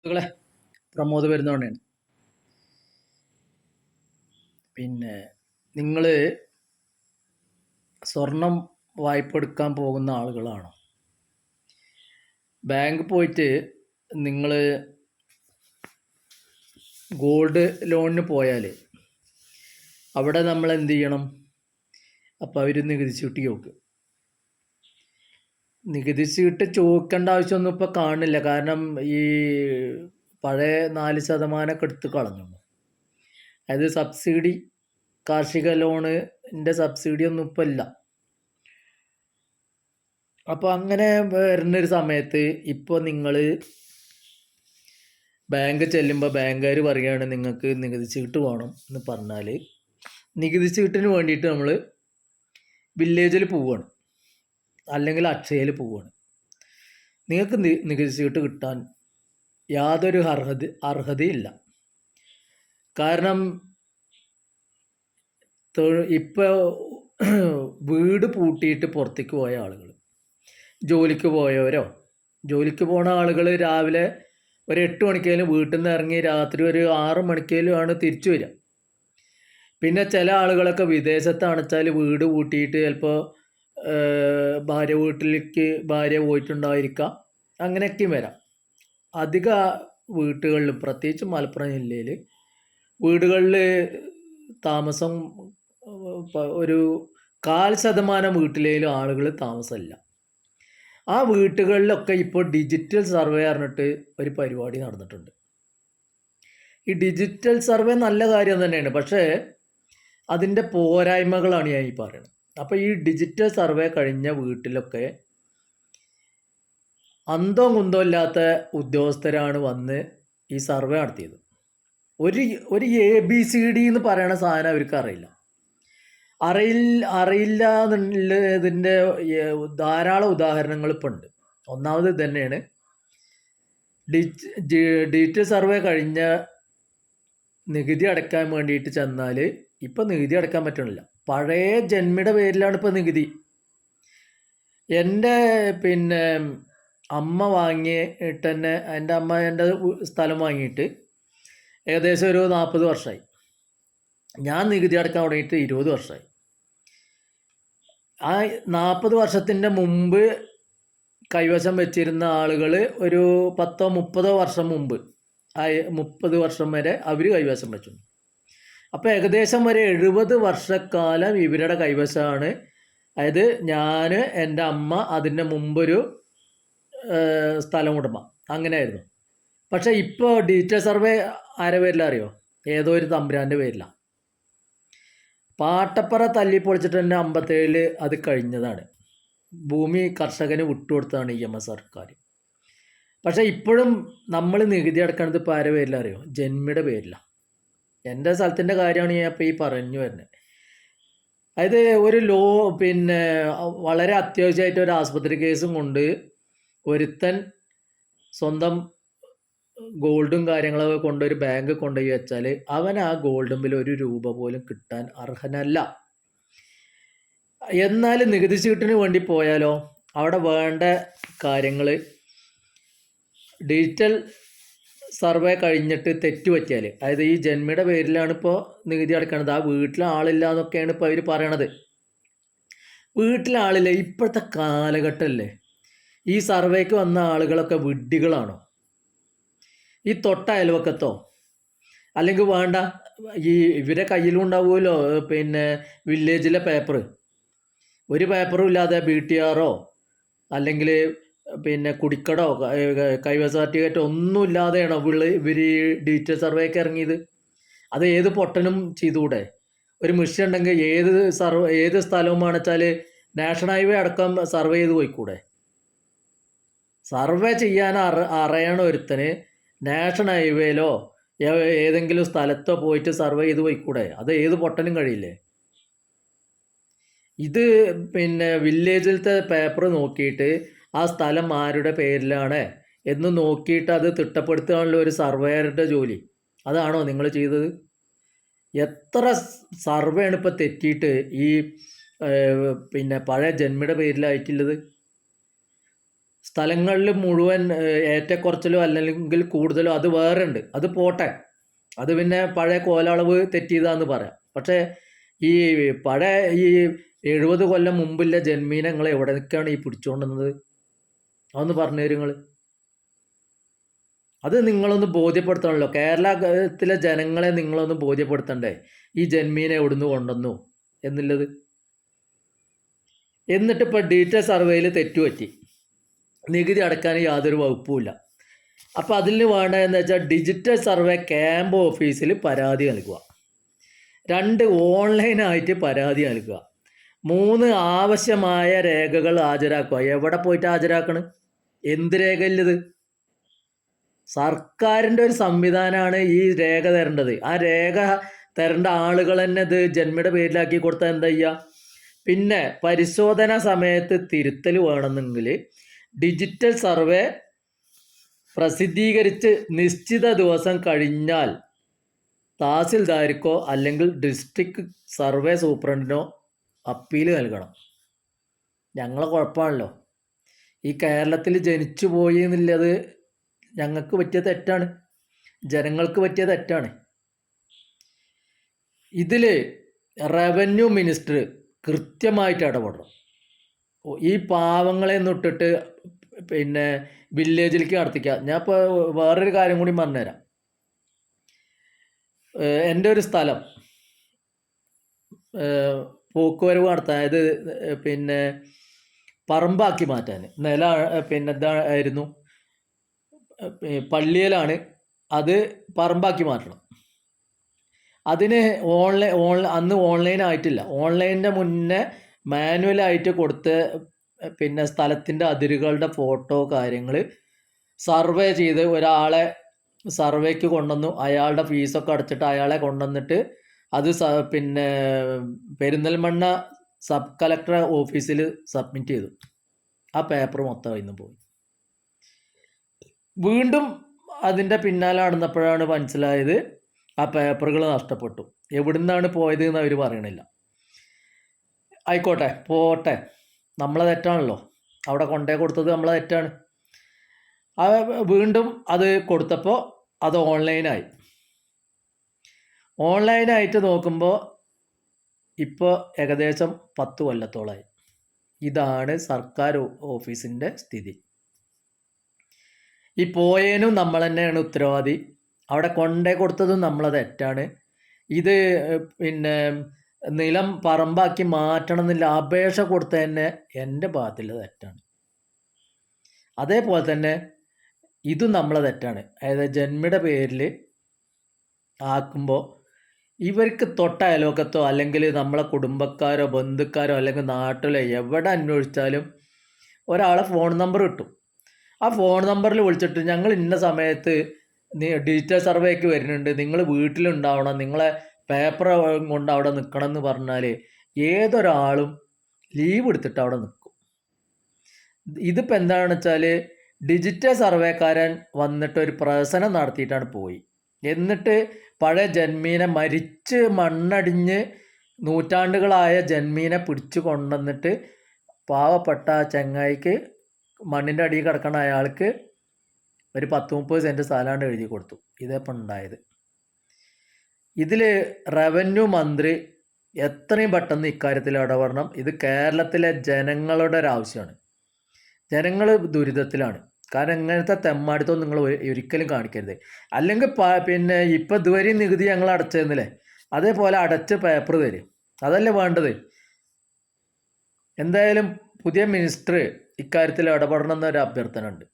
സുഹൃത്തുക്കളെ, പ്രമോദ് വരുന്നോണ്ടാണ്. പിന്നെ നിങ്ങൾ സ്വർണം വായ്പ എടുക്കാൻ പോകുന്ന ആളുകളാണോ? ബാങ്ക് പോയിട്ട് നിങ്ങൾ ഗോൾഡ് ലോണിന് പോയാൽ അവിടെ നമ്മൾ എന്ത് ചെയ്യണം? അപ്പോൾ അവർ നികുതി ചീട്ട് ചോദിക്കും. നികുതി ചീട്ട് ചോദിക്കേണ്ട ആവശ്യമൊന്നും ഇപ്പോൾ കാണില്ല. കാരണം ഈ പഴയ 4% എടുത്ത് കളഞ്ഞു. അതായത് സബ്സിഡി, കാർഷിക ലോണിൻ്റെ സബ്സിഡി ഒന്നും ഇപ്പം ഇല്ല. അപ്പോൾ അങ്ങനെ വരുന്നൊരു സമയത്ത് ഇപ്പോൾ നിങ്ങൾ ബാങ്ക് ചെല്ലുമ്പോൾ ബാങ്കുകാർ പറയുകയാണ് നിങ്ങൾക്ക് നികുതി ചീട്ട് വേണം എന്ന് പറഞ്ഞാൽ നികുതി ചീട്ടിന് വേണ്ടിയിട്ട് നമ്മൾ വില്ലേജിൽ പോവുകയാണ്, അല്ലെങ്കിൽ അക്ഷയയിൽ പോവുകയാണ്. നിങ്ങൾക്ക് നികുതി ചീട്ട് കിട്ടാൻ യാതൊരു അർഹതയില്ല. കാരണം ഇപ്പോൾ വീട് പൂട്ടിയിട്ട് പുറത്തേക്ക് പോയ ആളുകൾ, ജോലിക്ക് പോയവരോ, ജോലിക്ക് പോണ ആളുകൾ രാവിലെ ഒരു 8 മണിക്കേലും വീട്ടിൽ നിന്ന് ഇറങ്ങി രാത്രി ഒരു 6 മണിക്കേലും ആണ് തിരിച്ചു വരിക. പിന്നെ ചില ആളുകളൊക്കെ വിദേശത്താണ് വെച്ചാൽ വീട് പൂട്ടിയിട്ട് ചിലപ്പോൾ ഭാര്യ വീട്ടിലേക്ക് ഭാര്യ പോയിട്ടുണ്ടായിരിക്കാം, അങ്ങനെയൊക്കെയും വരാം. അധിക വീട്ടുകളിലും പ്രത്യേകിച്ച് മലപ്പുറം ജില്ലയിൽ വീടുകളിൽ താമസം ഒരു 1/4% വീട്ടിലേലും ആളുകൾ താമസമില്ല. ആ വീട്ടുകളിലൊക്കെ ഇപ്പോൾ ഡിജിറ്റൽ സർവേ പറഞ്ഞിട്ട് ഒരു പരിപാടി നടന്നിട്ടുണ്ട്. ഈ ഡിജിറ്റൽ സർവേ നല്ല കാര്യം തന്നെയാണ്, പക്ഷേ അതിൻ്റെ പോരായ്മകളാണ് ഞാൻ ഈ പറയുന്നത്. അപ്പോൾ ഈ ഡിജിറ്റൽ സർവേ കഴിഞ്ഞ വീട്ടിലൊക്കെ അന്തോ കുന്തോ ഇല്ലാത്ത ഉദ്യോഗസ്ഥരാണ് വന്ന് ഈ സർവേ നടത്തിയത്. ഒരു ABCD എന്ന് പറയുന്ന സാധനം അവർക്ക് അറിയില്ല എന്നുള്ളതിൻ്റെ ധാരാളം ഉദാഹരണങ്ങൾ ഇപ്പം ഉണ്ട്. ഒന്നാമത് ഇത് തന്നെയാണ്, ഡിജിറ്റൽ സർവേ കഴിഞ്ഞ നികുതി അടയ്ക്കാൻ വേണ്ടിയിട്ട് ചെന്നാൽ ഇപ്പം നികുതി അടയ്ക്കാൻ പറ്റണില്ല. പഴയ ജന്മിയുടെ പേരിലാണ് ഇപ്പോൾ നികുതി. എൻ്റെ അമ്മ വാങ്ങിയിട്ട് തന്നെ, എൻ്റെ അമ്മ എൻ്റെ സ്ഥലം വാങ്ങിയിട്ട് ഏകദേശം ഒരു 40 വർഷമായി. ഞാൻ നികുതി അടക്കാൻ തുടങ്ങിയിട്ട് 20 വർഷമായി. ആ 40 വർഷത്തിൻ്റെ മുമ്പ് കൈവശം വെച്ചിരുന്ന ആളുകൾ ഒരു 10-30 വർഷം മുമ്പ്, 30 വർഷം വരെ അവർ കൈവശം വെച്ചു. അപ്പോൾ ഏകദേശം ഒരു 70 വർഷക്കാലം ഇവരുടെ കൈവശമാണ്. അതായത് ഞാൻ, എൻ്റെ അമ്മ, അതിൻ്റെ മുമ്പൊരു സ്ഥലം ഉടമ, അങ്ങനെയായിരുന്നു. പക്ഷേ ഇപ്പോൾ ഡിജിറ്റൽ സർവേ ആരെ പേരിലാണ് അറിയോ? ഏതോ ഒരു തമ്പുരാൻ്റെ പേരിലാണ്. പാട്ടപ്പറ തല്ലിപ്പൊളിച്ചിട്ട് തന്നെ 57 അത് കഴിഞ്ഞതാണ്. ഭൂമി കർഷകന് വിട്ടുകൊടുത്തതാണ് EMS സർക്കാർ. പക്ഷേ ഇപ്പോഴും നമ്മൾ നികുതി അടക്കണത് ഇപ്പോൾ ആരെ പേരിലാണ് അറിയോ? ജന്മിയുടെ പേരിലാണ്. എൻ്റെ സ്ഥലത്തിൻ്റെ കാര്യമാണ് ഞാൻ ഇപ്പോൾ ഈ പറഞ്ഞു വരുന്നത്. അതായത് ഒരു വളരെ അത്യാവശ്യമായിട്ട് ഒരു ആസ്പത്രി കേസും കൊണ്ട് ഒരുത്തൻ സ്വന്തം ഗോൾഡും കാര്യങ്ങളൊക്കെ കൊണ്ടൊരു ബാങ്ക് കൊണ്ടുപോയി വെച്ചാൽ അവൻ ആ ഗോൾഡുമ്പിൽ ₹1 പോലും കിട്ടാൻ അർഹനല്ല. എന്നാൽ നികുതി ചീട്ടിന് വേണ്ടി പോയാലോ, അവിടെ വേണ്ട കാര്യങ്ങൾ ഡിജിറ്റൽ സർവേ കഴിഞ്ഞിട്ട് തെറ്റ് പറ്റിയാൽ, അതായത് ഈ ജന്മിയുടെ പേരിലാണ് ഇപ്പോൾ നികുതി അടക്കണത്, ആ വീട്ടിൽ ആളില്ല എന്നൊക്കെയാണ് ഇപ്പോൾ അവർ പറയണത്. വീട്ടിൽ ആളില്ല. ഇപ്പോഴത്തെ കാലഘട്ടമല്ലേ, ഈ സർവേക്ക് വന്ന ആളുകളൊക്കെ വിഡ്ഢികളാണോ? ഈ തൊട്ട അയൽവക്കത്തോ, അല്ലെങ്കിൽ വേണ്ട ഈ ഇവരെ കയ്യിലും ഉണ്ടാവുമല്ലോ വില്ലേജിലെ പേപ്പർ, ഒരു പേപ്പറും ഇല്ലാതെ BTR അല്ലെങ്കിൽ കുടിക്കടോ കൈവശ സർട്ടിഫിക്കറ്റോ ഒന്നും ഇല്ലാതെയാണോ ഇവർ ഈ ഡിജിറ്റൽ സർവേക്ക് ഇറങ്ങിയത്? അത് ഏത് പൊട്ടനും ചെയ്തുകൂടെ? ഒരു മിഷൻ ഉണ്ടെങ്കിൽ ഏത് സ്ഥലവുമാണ് വെച്ചാൽ നാഷണൽ ഹൈവേ അടക്കം സർവേ ചെയ്ത് പോയിക്കൂടെ? സർവേ ചെയ്യാൻ അറിയണ ഒരുത്തന് നാഷണൽ ഹൈവേയിലോ ഏതെങ്കിലും സ്ഥലത്തോ പോയിട്ട് സർവേ ചെയ്ത് പോയിക്കൂടെ? അത് ഏത് പൊട്ടനും കഴിയില്ലേ? ഇത് വില്ലേജിലത്തെ പേപ്പർ നോക്കിയിട്ട് ആ സ്ഥലം ആരുടെ പേരിലാണ് എന്ന് നോക്കിയിട്ട് അത് തിട്ടപ്പെടുത്താനുള്ള ഒരു സർവേയറുടെ ജോലി, അതാണോ നിങ്ങൾ ചെയ്തത്? എത്ര സർവേ ആണ് ഇപ്പോൾ തെറ്റിയിട്ട് ഈ പഴയ ജന്മിയുടെ പേരിലായിട്ടുള്ളത്? സ്ഥലങ്ങളിൽ മുഴുവൻ ഏറ്റക്കുറച്ചിലോ അല്ലെങ്കിൽ കൂടുതലോ അത് വേറെ ഉണ്ട്, അത് പോട്ടെ, അത് പിന്നെ പഴയ കോലളവ് തെറ്റിയതാന്ന് പറയാം. പക്ഷേ ഈ പഴയ ഈ 70 കൊല്ലം മുമ്പില്ല ജന്മീനങ്ങളെ എവിടേക്കാണ് ഈ പിടിച്ചുകൊണ്ടുവന്നത്? അതൊന്ന് പറഞ്ഞു തരും നിങ്ങൾ. അത് നിങ്ങളൊന്ന് ബോധ്യപ്പെടുത്തണമല്ലോ, കേരളത്തിലെ ജനങ്ങളെ നിങ്ങളൊന്ന് ബോധ്യപ്പെടുത്തണ്ടേ ഈ ജന്മീനെ എവിടുന്ന് കൊണ്ടുവന്നു എന്നുള്ളത്. എന്നിട്ട് ഇപ്പോൾ ഡീറ്റെയിൽ സർവേയിൽ തെറ്റുപറ്റി, നികുതി അടക്കാൻ യാതൊരു വകുപ്പുമില്ല. അപ്പോൾ അതിന് വേണ്ടതെന്ന് വെച്ചാൽ ഡിജിറ്റൽ സർവേ ക്യാമ്പ് ഓഫീസിൽ പരാതി നൽകുക, 2 ഓൺലൈനായിട്ട് പരാതി നൽകുക, 3 ആവശ്യമായ രേഖകൾ ഹാജരാക്കുക. എവിടെ പോയിട്ട് ഹാജരാക്കണം? എന്ത് രേഖയില്ലത്? സർക്കാരിൻ്റെ ഒരു സംവിധാനമാണ് ഈ രേഖ തരേണ്ടത്. ആ രേഖ തരേണ്ട ആളുകൾ തന്നെ ഇത് ജന്മിയുടെ പേരിലാക്കി കൊടുത്താൽ എന്താ ചെയ്യുക? പിന്നെ പരിശോധന സമയത്ത് തിരുത്തൽ വേണമെന്നെങ്കിൽ ഡിജിറ്റൽ സർവേ പ്രസിദ്ധീകരിച്ച് നിശ്ചിത ദിവസം കഴിഞ്ഞാൽ തഹസിൽദാർക്കോ അല്ലെങ്കിൽ ഡിസ്ട്രിക്ട് സർവേ സൂപ്രണ്ടിനോ അപ്പീൽ നൽകണം. ഞങ്ങളെ കുഴപ്പമാണല്ലോ, ഈ കേരളത്തിൽ ജനിച്ചു പോയി എന്നുള്ളത് ഞങ്ങൾക്ക് പറ്റിയ തെറ്റാണ്, ജനങ്ങൾക്ക് പറ്റിയ തെറ്റാണ്. ഇതിൽ റവന്യൂ മിനിസ്റ്റർ കൃത്യമായിട്ട് ഇടപെടണം. ഈ പാവങ്ങളെ തൊട്ടിട്ട് പിന്നെ വില്ലേജിലേക്ക് നടത്തിക്കുക. ഞാൻ ഇപ്പോൾ വേറൊരു കാര്യം കൂടി പറഞ്ഞുതരാം. എൻ്റെ ഒരു സ്ഥലം പോക്കുവരവ് നടത്താൻ, അതായത് പിന്നെ പറമ്പാക്കി മാറ്റാൻ, പിന്നെ ഇതായിരുന്നു, പള്ളിയിലാണ്, അത് പറമ്പാക്കി മാറ്റണം. അതിന് അന്ന് ഓൺലൈൻ ആയിട്ടില്ല, ഓൺലൈനിൻ്റെ മുന്നേ മാനുവലായിട്ട് കൊടുത്ത് പിന്നെ സ്ഥലത്തിൻ്റെ അതിരുകളുടെ ഫോട്ടോ കാര്യങ്ങൾ സർവേ ചെയ്ത് ഒരാളെ സർവേക്ക് കൊണ്ടുവന്നു, അയാളുടെ ഫീസൊക്കെ അടച്ചിട്ട് അയാളെ കൊണ്ടുവന്നിട്ട് അത് പിന്നെ പെരിന്തൽമണ്ണ സബ് കളക്ടർ ഓഫീസിൽ സബ്മിറ്റ് ചെയ്തു. ആ പേപ്പർ മൊത്തം ഇന്ന് പോയി. വീണ്ടും അതിൻ്റെ പിന്നാലെ നടന്നപ്പോഴാണ് മനസ്സിലായത് ആ പേപ്പറുകൾ നഷ്ടപ്പെട്ടു. എവിടുന്നാണ് പോയത് എന്ന് അവർ പറയണില്ല. ആയിക്കോട്ടെ, പോട്ടെ, നമ്മളെ തെറ്റാണല്ലോ, അവിടെ കൊണ്ടേ കൊടുത്തത് നമ്മളെ തെറ്റാണ്. വീണ്ടും അത് കൊടുത്തപ്പോൾ അത് ഓൺലൈനായിട്ട് നോക്കുമ്പോൾ ഇപ്പോൾ ഏകദേശം 10 കൊല്ലത്തോളമായി. ഇതാണ് സർക്കാർ ഓഫീസിൻ്റെ സ്ഥിതി. ഈ പോയേനും നമ്മൾ തന്നെയാണ് ഉത്തരവാദി, അവിടെ കൊണ്ടേ കൊടുത്തതും നമ്മളെ തെറ്റാണ്. ഇത് പിന്നെ നിലം പറമ്പാക്കി മാറ്റണം എന്നില്ല അപേക്ഷ കൊടുത്ത തന്നെ എൻ്റെ ഭാഗത്തുള്ള തെറ്റാണ്. അതേപോലെ തന്നെ ഇതും നമ്മളെ തെറ്റാണ്. അതായത് ജന്മിയുടെ പേരിൽ ആക്കുമ്പോൾ ഇവർക്ക് തൊട്ട അയലോക്കത്തോ അല്ലെങ്കിൽ നമ്മളെ കുടുംബക്കാരോ ബന്ധുക്കാരോ അല്ലെങ്കിൽ നാട്ടിലോ എവിടെ അന്വേഷിച്ചാലും ഒരാളെ ഫോൺ നമ്പർ കിട്ടും. ആ ഫോൺ നമ്പറിൽ വിളിച്ചിട്ട് ഞങ്ങൾ ഇന്ന സമയത്ത് ഡിജിറ്റൽ സർവേക്ക് വരുന്നുണ്ട്, നിങ്ങൾ വീട്ടിലുണ്ടാവണം, നിങ്ങളെ പേപ്പർ കൊണ്ട് അവിടെ നിൽക്കണം എന്ന് പറഞ്ഞാൽ ഏതൊരാളും ലീവ് എടുത്തിട്ട് അവിടെ നിൽക്കും. ഇതിപ്പോൾ എന്താണെന്ന് വെച്ചാൽ ഡിജിറ്റൽ സർവേക്കാരൻ വന്നിട്ട് ഒരു പ്രഹസനം നടത്തിയിട്ടാണ് പോയി. എന്നിട്ട് പഴയ ജന്മീനെ മരിച്ച് മണ്ണടിഞ്ഞ് നൂറ്റാണ്ടുകളായ ജന്മീനെ പിടിച്ചു കൊണ്ടുവന്നിട്ട് പാവപ്പെട്ട ചങ്ങായിക്ക് മണ്ണിൻ്റെ അടിയിൽ കിടക്കണ അയാൾക്ക് ഒരു 10-30 സെൻറ്റ് സ്ഥലമാണ് എഴുതി കൊടുത്തു. ഇതേപ്പം ഉണ്ടായത്. ഇതിൽ റവന്യൂ മന്ത്രി എത്രയും പെട്ടെന്ന് ഇക്കാര്യത്തിൽ ഇടപെടണം. ഇത് കേരളത്തിലെ ജനങ്ങളുടെ ഒരു ആവശ്യമാണ്. ജനങ്ങൾ ദുരിതത്തിലാണ്. കാരണം ഇങ്ങനത്തെ തെമ്മാടിത്തം നിങ്ങൾ ഒരിക്കലും കാണിക്കരുത്. അല്ലെങ്കിൽ പിന്നെ ഇപ്പം ഇതുവരെയും നികുതി ഞങ്ങൾ അടച്ചിരുന്നില്ലേ, അതേപോലെ അടച്ച് പേപ്പർ തരും, അതല്ലേ വേണ്ടത്. എന്തായാലും പുതിയ മിനിസ്റ്റർ ഇക്കാര്യത്തിൽ ഇടപെടണം എന്നൊരു അഭ്യർത്ഥന ഉണ്ട്.